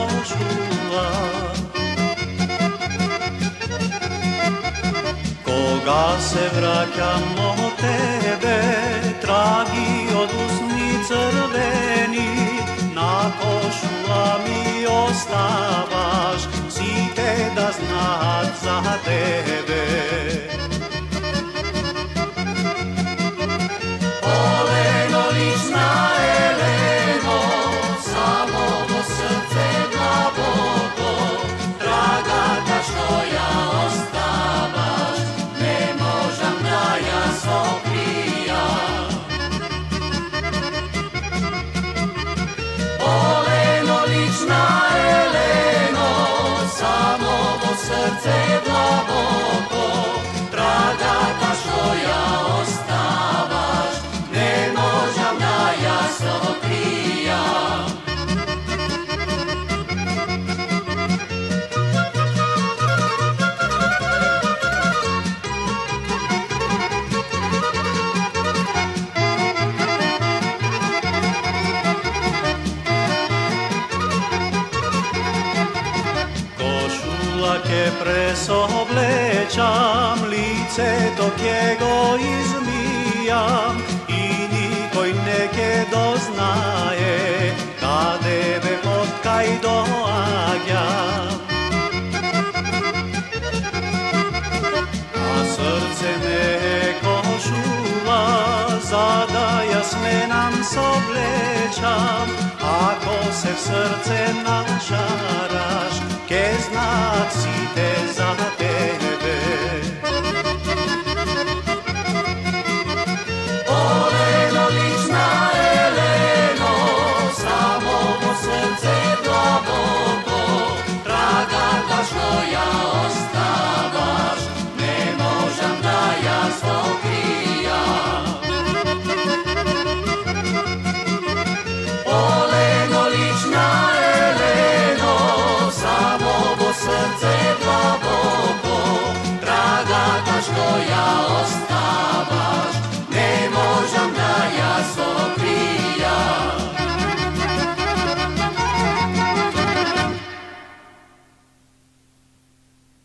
košula. Koga se vraćam od tebe, tragi od usni crveni, na košula mi ostavaš, site da znat za tebe. Oleno, lična Eleno, samo vo srce dlaboko, draga ta što ja ostavaš, ne možem da ja soprijam. Oleno, lična Eleno, samo vo srce dlaboko, draga ta što ja ostavaš, ne možem da ja soprijam. Košulake presoblećam, lice dok jego izmijam, i nikoj neke doznaje da tebe potkaj doagjam. A srce me košula zada, ja smenam soblećam, ako se v srce našaraš, ke znak si te za te.